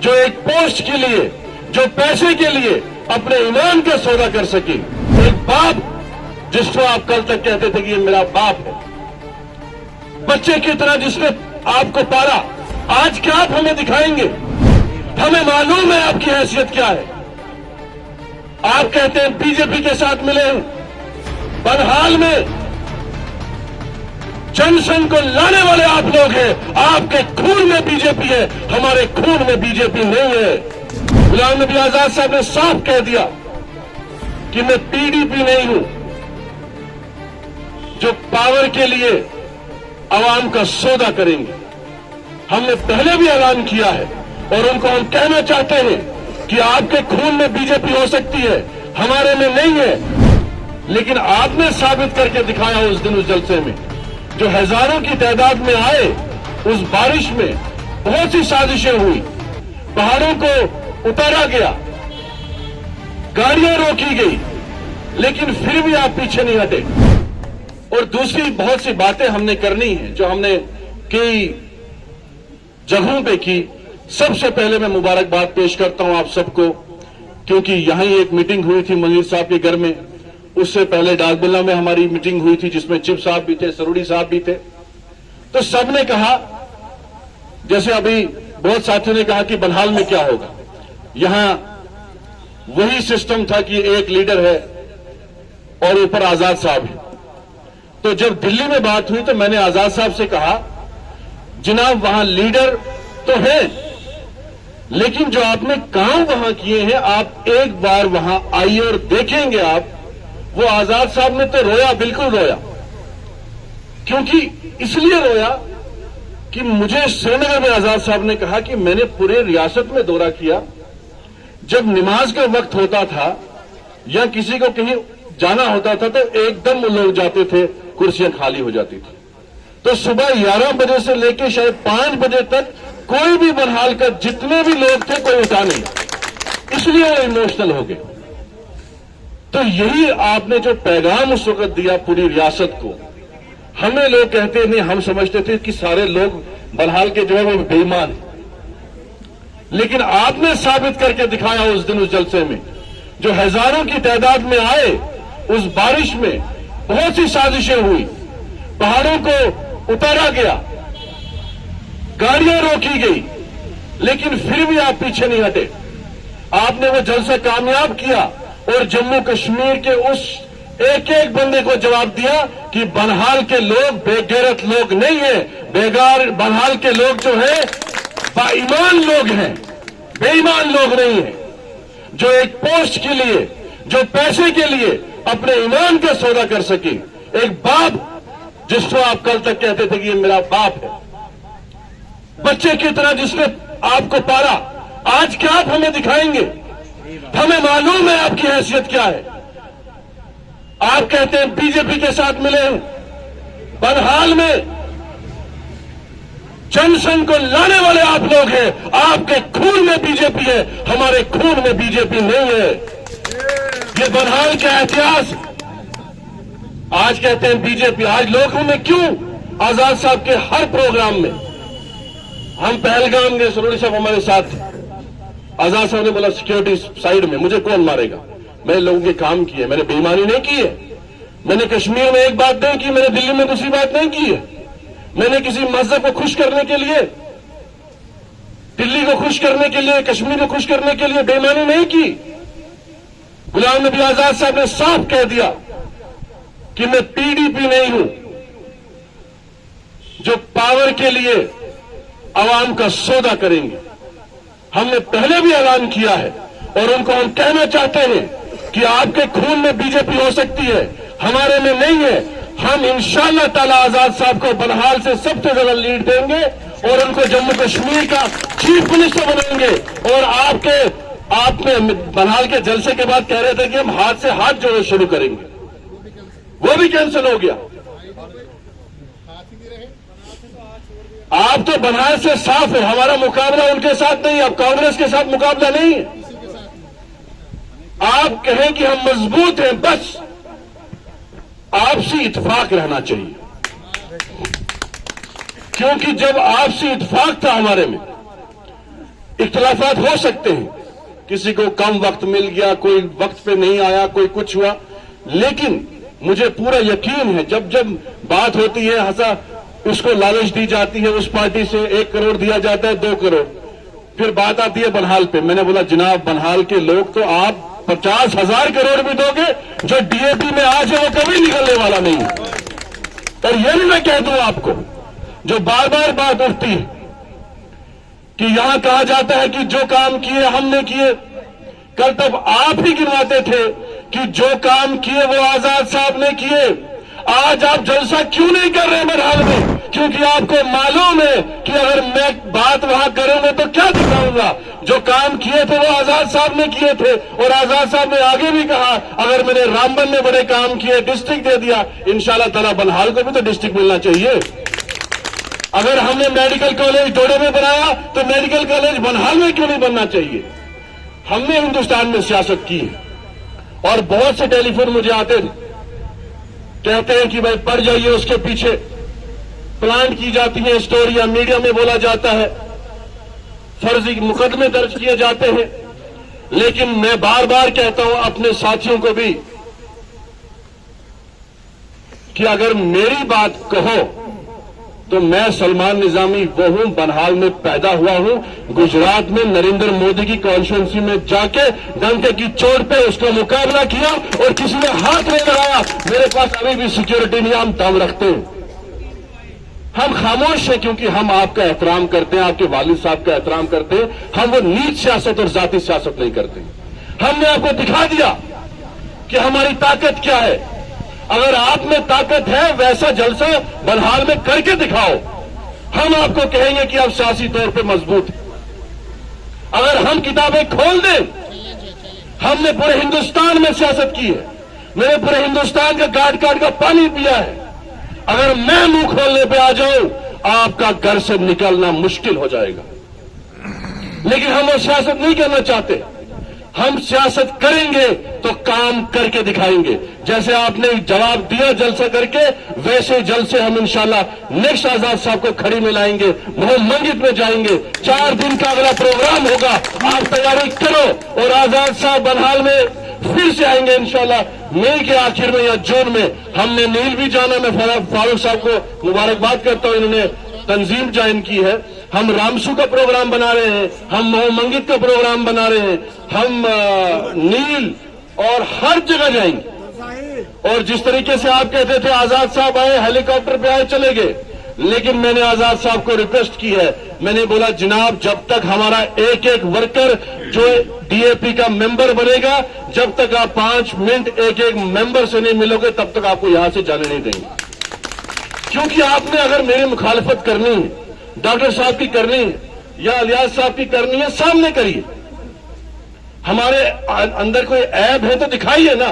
जो एक पोस्ट के लिए, जो पैसे के लिए अपने ईमान का सौदा कर सके। एक बाप जिसको आप कल तक कहते थे कि ये मेरा बाप है, बच्चे की तरह जिसने आपको पाला, आज क्या आप हमें दिखाएंगे? हमें मालूम है आपकी हैसियत क्या है। आप कहते हैं बीजेपी के साथ मिले हैं, बहरहाल में जनसंघ को लाने वाले आप लोग हैं। आपके खून में बीजेपी है, हमारे खून में बीजेपी नहीं है। गुलाम नबी आजाद साहब ने साफ कह दिया कि मैं पीडीपी नहीं हूं जो पावर के लिए आवाम का सौदा करेंगे। हमने पहले भी ऐलान किया है और उनको हम कहना चाहते हैं कि आपके खून में बीजेपी हो सकती है, हमारे में नहीं है। लेकिन आपने साबित करके दिखाया उस दिन, उस जलसे में, जो हजारों की तादाद में आए, उस बारिश में बहुत सी साजिशें हुई, पहाड़ों को उतारा गया, गाड़ियां रोकी गई, लेकिन फिर भी आप पीछे नहीं हटे। और दूसरी बहुत सी बातें हमने करनी है जो हमने कई जगहों पे की। सबसे पहले मैं मुबारकबाद पेश करता हूं आप सबको, क्योंकि यहां एक मीटिंग हुई थी मंजीर साहब के घर में। उससे पहले डाकबिल्ला में हमारी मीटिंग हुई थी जिसमें चिप साहब भी थे, सरूड़ी साहब भी थे। तो सबने कहा, जैसे अभी बहुत साथियों ने कहा कि बनिहाल में क्या होगा, यहां वही सिस्टम था कि एक लीडर है और ऊपर आजाद साहब है। तो जब दिल्ली में बात हुई तो मैंने आजाद साहब से कहा, जनाब वहां लीडर तो है, लेकिन जो आपने काम वहां किए हैं, आप एक बार वहां आइए और देखेंगे आप। वो आजाद साहब ने तो रोया, बिल्कुल रोया। क्योंकि इसलिए रोया कि मुझे श्रीनगर में आजाद साहब ने कहा कि मैंने पूरे रियासत में दौरा किया, जब नमाज का वक्त होता था या किसी को कहीं जाना होता था तो एकदम वो लोग जाते थे, कुर्सियां खाली हो जाती थी। तो सुबह 11 बजे से लेकर शायद 5 बजे तक कोई भी बनिहाल का जितने भी लोग थे कोई उठा नहीं, इसलिए वो इमोशनल हो गए। तो यही आपने जो पैगाम उस वक्त दिया पूरी रियासत को, हमें लोग कहते नहीं, हम समझते थे कि सारे लोग बनिहाल के जो है वो बेईमान है, लेकिन आपने साबित करके दिखाया उस दिन, उस जलसे में, जो हजारों की तादाद में आए, उस बारिश में बहुत सी साजिशें हुई, पहाड़ों को उतारा गया, गाड़ियां रोकी गई, लेकिन फिर भी आप पीछे नहीं हटे। आपने वो जलसा कामयाब किया और जम्मू कश्मीर के उस एक एक बंदे को जवाब दिया कि बनिहाल के लोग बेगैरत लोग नहीं है, बनिहाल के लोग जो है बाईमान लोग हैं, बेईमान लोग नहीं है, जो एक पोस्ट के लिए, जो पैसे के लिए अपने ईमान का सौदा कर सके। एक बाप जिसको आप कल तक कहते थे कि ये मेरा बाप है, बच्चे की तरह जिसने आपको पाला, आज क्या आप हमें दिखाएंगे? हमें मालूम है आपकी हैसियत क्या है। आप कहते हैं बीजेपी के साथ मिले हैं, बनिहाल में जनसंघ को लाने वाले आप लोग हैं। आपके खून में बीजेपी है, हमारे खून में बीजेपी नहीं है। ये बनिहाल का इतिहास, आज कहते हैं बीजेपी, आज लोगों में क्यों आजाद साहब के हर प्रोग्राम में, हम पहलगाम गए, सरूड़ी साहब हमारे साथ थे, आजाद साहब ने बोला सिक्योरिटी साइड में, मुझे कौन मारेगा, मैंने लोगों के काम किए, मैंने बेईमानी नहीं की है, मैंने कश्मीर में एक बात नहीं की, मैंने दिल्ली में दूसरी बात नहीं की है, मैंने किसी मजहब को खुश करने के लिए, दिल्ली को खुश करने के लिए, कश्मीर को खुश करने के लिए बेईमानी नहीं की। गुलाम नबी आजाद साहब ने साफ कह दिया कि मैं पीडीपी नहीं हूं जो पावर के लिए आवाम का सौदा करेंगे। हमने पहले भी ऐलान किया है और उनको हम कहना चाहते हैं कि आपके खून में बीजेपी हो सकती है, हमारे में नहीं है। हम इंशाअल्लाह ताला आजाद साहब को बनिहाल से सबसे ज्यादा लीड देंगे और उनको जम्मू कश्मीर का चीफ मिनिस्टर बनाएंगे। और आपने बनिहाल के जलसे के बाद कह रहे थे कि हम हाथ से हाथ जोड़ना शुरू करेंगे, वो भी कैंसिल हो गया। आप तो बनिहाल से साफ है, हमारा मुकाबला उनके साथ नहीं, अब कांग्रेस के साथ मुकाबला नहीं है। आप कहें कि हम मजबूत हैं, बस आपसी इत्तेफाक रहना चाहिए, क्योंकि जब आपसी इत्तेफाक था हमारे में, इख्तलाफात हो सकते हैं, किसी को कम वक्त मिल गया, कोई वक्त पे नहीं आया, कोई कुछ हुआ, लेकिन मुझे पूरा यकीन है जब जब बात होती है हंसा उसको लालच दी जाती है, उस पार्टी से 1 करोड़ दिया जाता है, 2 करोड़, फिर बात आती है बनिहाल पे। मैंने बोला जनाब बनिहाल के लोग तो आप 50,000 करोड़ भी दोगे, जो डीएपी में आज है वो कभी निकलने वाला नहीं है। और ये भी मैं कह दूं आपको, जो बार बार बात उठती है कि यहां कहा जाता है कि जो काम किए हमने किए, कल तब आप ही गिनवाते थे कि जो काम किए वो आजाद साहब ने किए। आज आप जलसा क्यों नहीं कर रहे बनिहाल में? क्योंकि आपको मालूम है कि अगर मैं बात वहां करूंगा तो क्या दिखाऊंगा। जो काम किए थे वो आजाद साहब ने किए थे, और आजाद साहब ने आगे भी कहा अगर मैंने रामबन में बड़े काम किए, डिस्ट्रिक्ट दे दिया, इंशाल्लाह ताला बनिहाल को भी तो डिस्ट्रिक्ट मिलना चाहिए। अगर हमने मेडिकल कॉलेज डोडे में बनाया तो मेडिकल कॉलेज बनिहाल में क्यों नहीं बनना चाहिए? हमने हिंदुस्तान में सियासत की है, और बहुत से टेलीफोन मुझे आते थे, कहते हैं कि भाई पढ़ जाइए, उसके पीछे प्लांट की जाती है स्टोरियां, मीडिया में बोला जाता है, फर्जी मुकदमे दर्ज किए जाते हैं। लेकिन मैं बार बार कहता हूं अपने साथियों को भी कि अगर मेरी बात कहो तो मैं सलमान निजामी वो हूं, बनिहाल में पैदा हुआ हूं, गुजरात में नरेंद्र मोदी की कॉन्स्टिट्यूंसी में जाके डंके की चोट पे उसका मुकाबला किया और किसी ने हाथ नहीं लगाया। मेरे पास अभी भी सिक्योरिटी नहीं, हम दम रखते हैं। हम खामोश हैं क्योंकि हम आपका एहतराम करते हैं, आपके वालिद साहब का एहतराम करते हैं। हम वो नीच सियासत और जाती सियासत नहीं करते। हमने आपको दिखा दिया कि हमारी ताकत क्या है। अगर आप में ताकत है वैसा जलसा बनिहाल में करके दिखाओ, हम आपको कहेंगे कि आप सियासी तौर पे मजबूत हैं। अगर हम किताबें खोल दें, हमने पूरे हिंदुस्तान में सियासत की है, मैंने पूरे हिंदुस्तान का काट काट का पानी पिया है। अगर मैं मुंह खोलने पे आ जाऊं, आपका घर से निकलना मुश्किल हो जाएगा। लेकिन हम वो सियासत नहीं करना चाहते। हम सियासत करेंगे तो काम करके दिखाएंगे। जैसे आपने जवाब दिया जलसा करके, वैसे जलसे हम इंशाल्लाह नेक्स्ट आजाद साहब को खड़ी में लाएंगे, मोहम्मदीद में जाएंगे। 4 दिन का अगला प्रोग्राम होगा, आप तैयारी करो। और आजाद साहब बनिहाल में फिर से आएंगे इंशाल्लाह मई के आखिर में या जून में। हमने नील भी जाना, मैं फारूक साहब को मुबारकबाद करता हूं, इन्होंने तंजीम ज्वाइन की है। हम रामसू का प्रोग्राम बना रहे हैं, हम मोहम्मदीद का प्रोग्राम बना रहे हैं, हम नील और हर जगह जाएंगे। और जिस तरीके से आप कहते थे आजाद साहब आए, हेलीकॉप्टर पे आए, चले गए, लेकिन मैंने आजाद साहब को रिक्वेस्ट की है। मैंने बोला जनाब जब तक हमारा एक एक वर्कर जो डीएपी का मेंबर बनेगा, जब तक आप 5 मिनट एक एक मेंबर से नहीं मिलोगे तब तक आपको यहां से जाने नहीं देंगे। क्योंकि आपने अगर मेरी मुखालफत करनी है, डॉक्टर साहब की करनी है या अलियास साहब की करनी है, सामने करिए। हमारे अंदर कोई ऐब है तो दिखाइए ना।